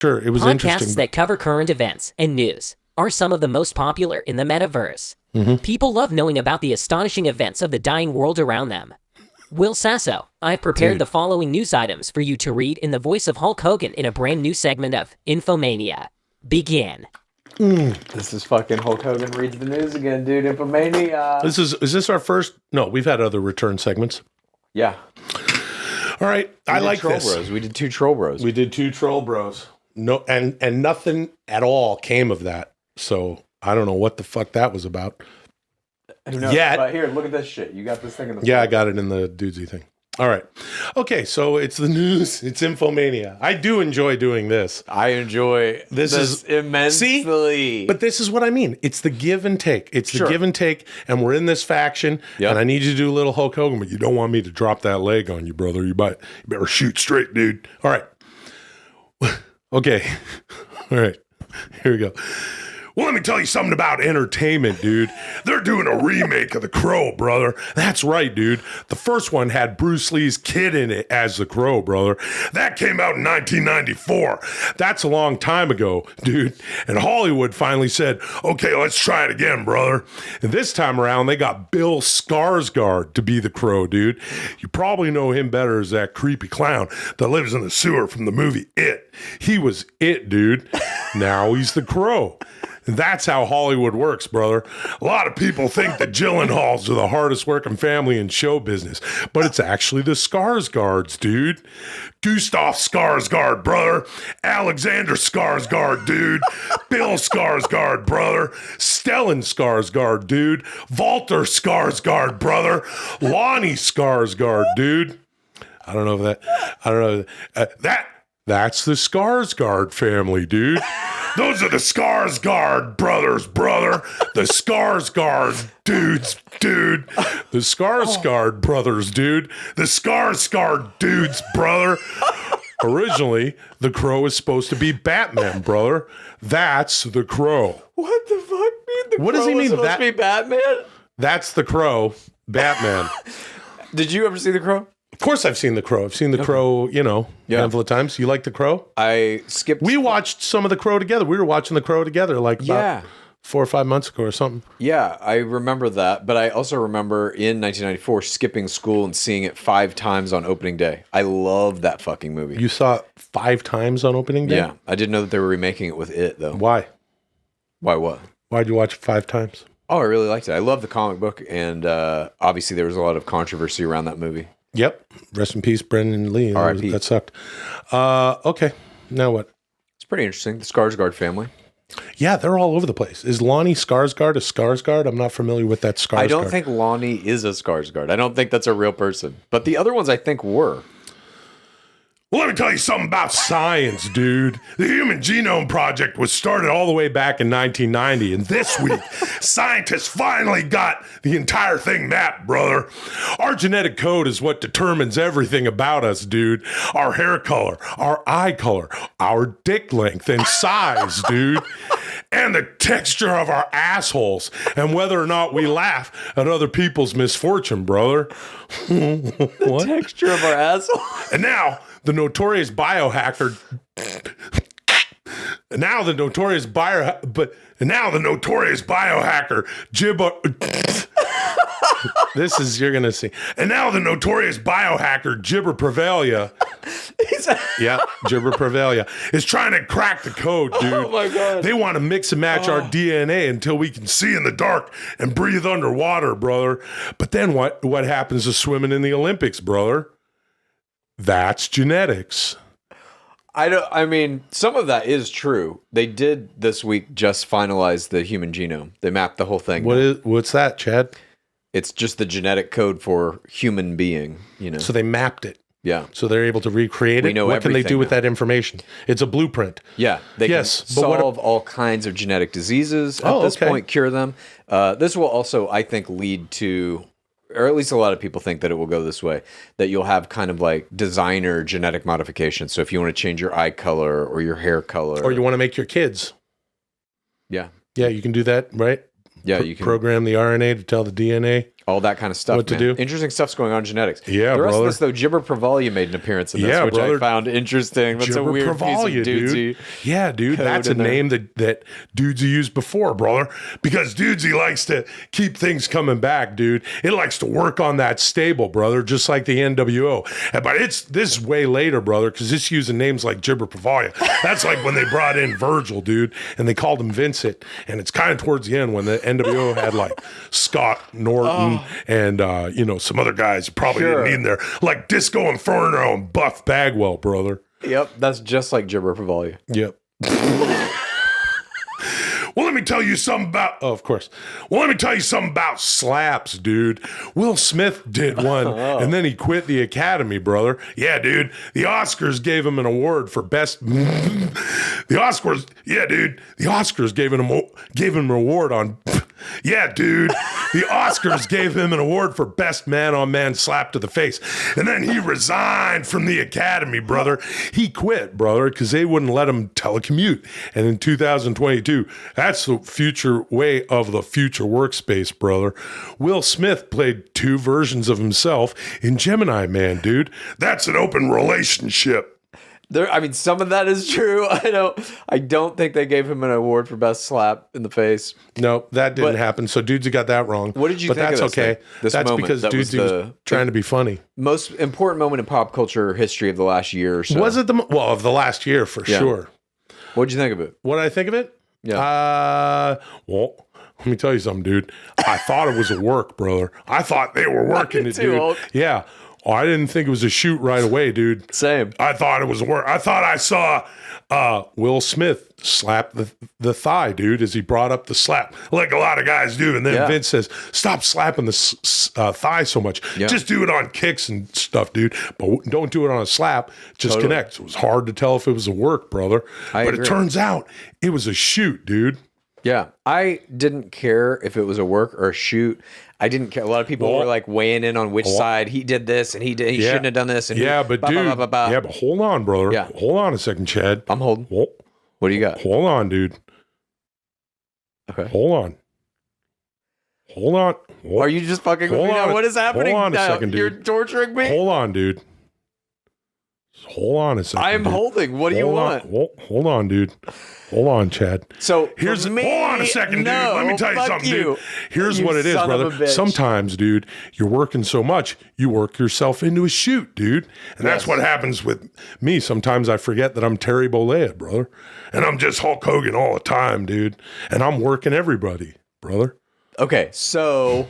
Sure, it was interesting. Podcasts that cover current events and news are some of the most popular in the metaverse. People love knowing about the astonishing events of the dying world around them. Will Sasso, I've prepared the following news items for you to read in the voice of Hulk Hogan in a brand new segment of Infomania. Begin. This is fucking Hulk Hogan reads the news again, dude. Infomania. Is this our first? No, we've had other return segments. Yeah. All right, I like Troll this. Bros. We did 2 Troll Bros. We did 2 Troll Bros. No, and nothing at all came of that. So I don't know what the fuck that was about. Who knows? Yet. But here, look at this shit. You got this thing in the Yeah, I got it in the Dudesy thing. All right. Okay, so it's the news. It's Infomania. I do enjoy doing this. I enjoy this immensely. See? But this is what I mean. It's the give and take. It's the give and take, and we're in this faction, and I need you to do a little Hulk Hogan, but you don't want me to drop that leg on you, brother. You better shoot straight, dude. All right. Okay. All right. Here we go. Well, let me tell you something about entertainment, dude. They're doing a remake of The Crow, brother. That's right, dude. The first one had Bruce Lee's kid in it as The Crow, brother. That came out in 1994. That's a long time ago, dude. And Hollywood finally said, okay, let's try it again, brother. And this time around, they got Bill Skarsgård to be The Crow, dude. You probably know him better as that creepy clown that lives in the sewer from the movie It. He was It, dude. Now he's The Crow. That's how Hollywood works, brother. A lot of people think the Gyllenhaals are the hardest working family in show business, but it's actually the Skarsgårds, dude. Gustav Skarsgård, brother. Alexander Skarsgård, dude. Bill Skarsgård, brother. Stellan Skarsgård, dude. Walter Skarsgård, brother. Lonnie Skarsgård, dude. I don't know. That's the Skarsgård family, dude. Those are the Skarsgård brothers, brother. The Skarsgård dudes, dude. The Skarsgård brothers, dude. The Skarsgård dudes, brother. Originally, the Crow is supposed to be Batman, brother. That's the Crow. What the fuck, dude? What does he mean? Supposed to be Batman? That's the Crow, Batman. Did you ever see The Crow? Of course I've seen The Crow. I've seen The Crow, a handful of times. You like The Crow? I skipped. We watched some of The Crow together. We were watching The Crow together about 4 or 5 months ago or something. Yeah, I remember that. But I also remember in 1994 skipping school and seeing it 5 times on opening day. I love that fucking movie. You saw it 5 times on opening day? Yeah. I didn't know that they were remaking it with It, though. Why? Why what? Why'd you watch it 5 times? Oh, I really liked it. I love the comic book. And obviously there was a lot of controversy around that movie. Yep. Rest in peace, Brendan Lee. R.I.P. That sucked. Okay. Now what? It's pretty interesting. The Skarsgård family. Yeah, they're all over the place. Is Lonnie Skarsgård a Skarsgård? I'm not familiar with that Skarsgård. I don't think Lonnie is a Skarsgård. I don't think that's a real person. But the other ones I think were. Well, let me tell you something about science, dude. The Human Genome Project was started all the way back in 1990, and this week, scientists finally got the entire thing mapped, brother. Our genetic code is what determines everything about us, dude. Our hair color, our eye color, our dick length and size, dude. And the texture of our assholes, and whether or not we laugh at other people's misfortune, brother. The texture of our asshole. And now, the notorious biohacker. Now the notorious biohacker Jibber. This is, you're gonna see. And now the notorious biohacker Jibber Prevalia. Jibber Prevalia is trying to crack the code, dude. Oh my god. They want to mix and match our DNA until we can see in the dark and breathe underwater, brother. But then what happens to swimming in the Olympics, brother? That's genetics. I mean, some of that is true. They did this week just finalize the human genome. They mapped the whole thing. What's that, Chad? It's just the genetic code for human being, So they mapped it. Yeah. So they're able to recreate it. Know what can they do with now. that information? It's a blueprint. Yeah. They can solve all kinds of genetic diseases at this point, cure them. This will also, I think, lead to, or at least a lot of people think that it will go this way, that you'll have kind of like designer genetic modifications. So if you want to change your eye color or your hair color. Or you want to make your kids. Yeah. Yeah, you can do that, right? Yeah, you can program the RNA to tell the DNA. All that kind of stuff. What to do? Interesting stuff's going on in genetics. Yeah, the rest brother. of this, though, Gibber Pravalia made an appearance in this, which I found interesting. That's a weird piece of dudesy. Dude. Yeah, dude. That's a name that Dudesy used before, brother. Because Dudesy likes to keep things coming back, dude. It likes to work on that stable, brother, just like the NWO. But this is way later, brother, because it's using names like Gibber Pravalia. That's like when they brought in Virgil, dude, and they called him Vincent. And it's kind of towards the end when the NWO had like Scott Norton and some other guys you probably didn't need in there, like Disco Inferno and Buff Bagwell, brother. Yep, that's just like Gibber Pravalia. Yep. Well, let me tell you something about. Oh, of course. Well, let me tell you something about slaps, dude. Will Smith did one, and then he quit the Academy, brother. Yeah, dude. The Oscars gave him an award for best. The Oscars, yeah, dude. The Oscars gave him an award on. Yeah, dude. The Oscars gave him an award for best man-on-man slap to the face. And then he resigned from the Academy, brother. He quit, brother, because they wouldn't let him telecommute. And in 2022, that's the future way of the future workspace, brother. Will Smith played 2 versions of himself in Gemini Man, dude. That's an open relationship. Some of that is true. I don't think they gave him an award for best slap in the face. No, that didn't happen. So Dudesy got that wrong. What did you think that's of this okay. This that's moment? because Dudesy was trying to be funny. Most important moment in pop culture history of the last year or so. Was it of the last year for sure. What did you think of it? What did I think of it? Yeah. Well, let me tell you something, dude. I thought it was a work, brother. I thought they were working it, dude. Hulk. Yeah. Oh, I didn't think it was a shoot right away, dude. Same. I thought it was a work. I thought I saw Will Smith slap the thigh, dude, as he brought up the slap, like a lot of guys do. And then Vince says, stop slapping the thigh so much. Yeah. Just do it on kicks and stuff, dude. But don't do it on a slap. Just connect. It was hard to tell if it was a work, brother. But it turns out it was a shoot, dude. Yeah. I didn't care if it was a work or a shoot. I didn't care. A lot of people were like weighing in on which side he did this and he shouldn't have done this. And but hold on, brother. Yeah. Hold on a second, Chad. I'm holding. What do you got? Hold on, dude. Okay. Hold on. Are you just fucking with me now? What is happening? Hold on a second, dude. You're torturing me? Hold on, dude. Hold on a second. I'm holding. What do you want? Hold on, dude. Hold on, Chad. So hold on a second, dude. Let me tell you something, dude. Here's what it is, brother. Sometimes, dude, you're working so much, you work yourself into a shoot, dude. And that's what happens with me. Sometimes I forget that I'm Terry Bollea, brother. And I'm just Hulk Hogan all the time, dude. And I'm working everybody, brother. Okay, so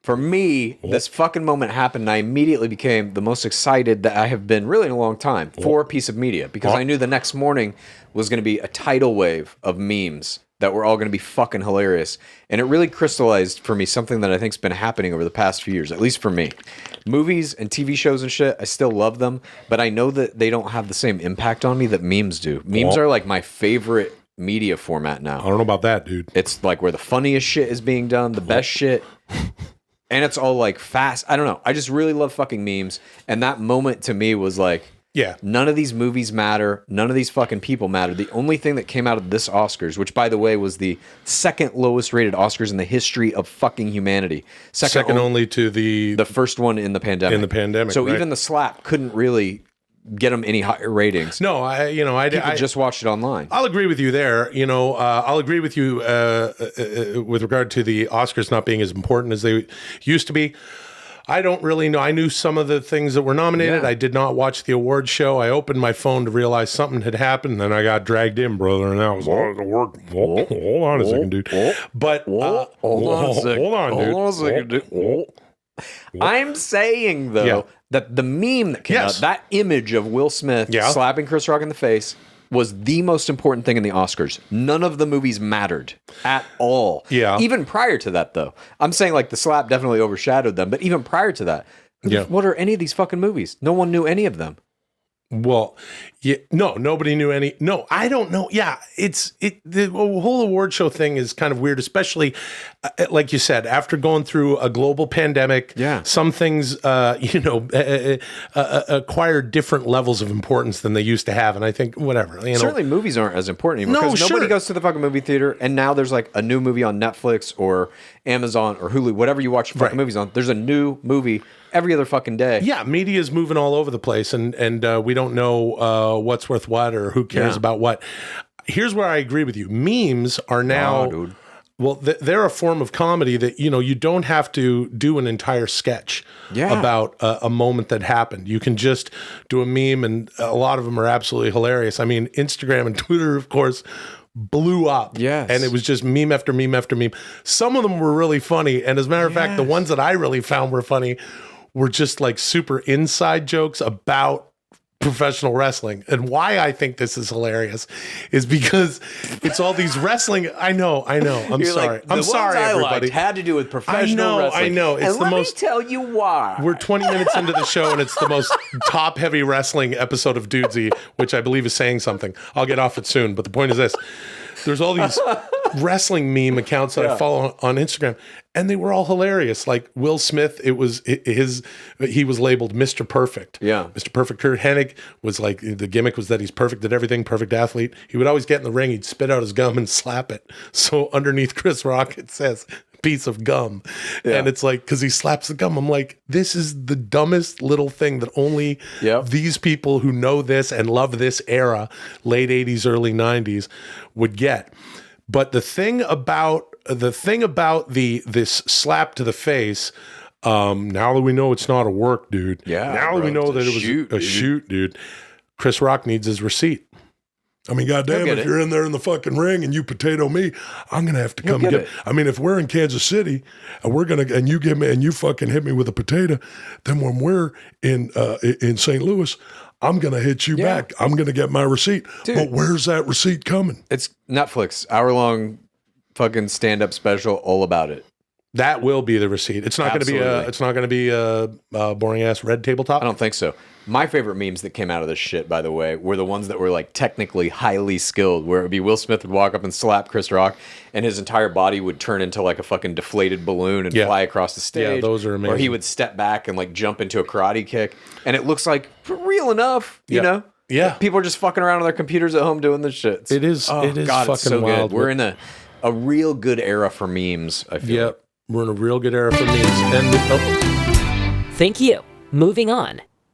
for me, this fucking moment happened, and I immediately became the most excited that I have been really in a long time for a piece of media, because I knew the next morning was going to be a tidal wave of memes that were all going to be fucking hilarious. And it really crystallized for me something that I think's been happening over the past few years, at least for me. Movies and TV shows and shit, I still love them, but I know that they don't have the same impact on me that memes do. Memes are like my favorite media format now. I don't know about that, dude. It's like where the funniest shit is being done, the best shit. And it's all like fast. I don't know. I just really love fucking memes. And that moment to me was like, none of these movies matter. None of these fucking people matter. The only thing that came out of this Oscars, which by the way was the second lowest rated Oscars in the history of fucking humanity. Second only to the first one in the pandemic. So even the slap couldn't really get them any higher ratings. No, I just watched it online. I'll agree with you there. I'll agree with you with regard to the Oscars not being as important as they used to be. I don't really know. I knew some of the things that were nominated. I did not watch the award show. I opened my phone to realize something had happened, and then I got dragged in, brother, and that was all the work. Hold on a second, dude. But hold on a second, dude. I'm saying, though, that the meme that came out, that image of Will Smith slapping Chris Rock in the face, was the most important thing in the Oscars. None of the movies mattered at all. Yeah. Even prior to that, though. I'm saying, like, the slap definitely overshadowed them, but even prior to that, what are any of these fucking movies? No one knew any of them. Well, yeah, no, nobody knew any. No, I don't know. Yeah, the whole award show thing is kind of weird, especially like you said, after going through a global pandemic. Yeah, some things, acquire different levels of importance than they used to have, and I think whatever. Certainly, movies aren't as important anymore because nobody goes to the fucking movie theater, and now there's like a new movie on Netflix or Amazon or Hulu, whatever you watch fucking movies on. There's a new movie every other fucking day. Yeah, media is moving all over the place, and we don't know what's worth what or who cares about what. Here's where I agree with you. Memes are now, well, they're a form of comedy that, you don't have to do an entire sketch about a moment that happened. You can just do a meme, and a lot of them are absolutely hilarious. I mean, Instagram and Twitter, of course, blew up. Yes. And it was just meme after meme after meme. Some of them were really funny. And as a matter of fact, the ones that I really found were funny were just like super inside jokes about professional wrestling. And why I think this is hilarious is because it's all these wrestling. I know. I'm sorry. I'm sorry, everybody. Had to do with professional wrestling. I know. It's and let me tell you why. We're 20 minutes into the show, and it's the most top-heavy wrestling episode of Dudesy, which I believe is saying something. I'll get off it soon, but the point is this. There's all these wrestling meme accounts that I follow on Instagram, and they were all hilarious. Like Will Smith, he was labeled Mr. Perfect. Yeah. Mr. Perfect. Kurt Hennig was like, the gimmick was that he's perfect at everything, perfect athlete. He would always get in the ring, he'd spit out his gum and slap it. So underneath Chris Rock, it says, piece of gum. And it's like, because he slaps the gum. I'm like, this is the dumbest little thing that only these people who know this and love this era, late 80s, early 90s, would get. But the thing about this slap to the face, now that we know it's not a work, dude. Yeah. Now that we know that it was a shoot, dude. Chris Rock needs his receipt. I mean, goddamn, if you're in there in the fucking ring and you potato me, I'm gonna have to come get it. I mean, if we're in Kansas City and you fucking hit me with a potato, then when we're in St. Louis, I'm gonna hit you back. I'm gonna get my receipt. Dude, but where's that receipt coming? It's Netflix, hour-long fucking stand-up special, all about it. That will be the receipt. It's not going to be a boring ass red tabletop. I don't think so. My favorite memes that came out of this shit, by the way, were the ones that were like technically highly skilled, where it would be Will Smith would walk up and slap Chris Rock, and his entire body would turn into like a fucking deflated balloon and fly across the stage. Yeah, those are amazing. Or he would step back and like jump into a karate kick, and it looks like real enough, you know? Yeah. People are just fucking around on their computers at home doing this shit. It is fucking it's so wild. Good. We're in a real good era for memes, I feel. Yep. We're in a real good era for memes. Thank you. Moving on.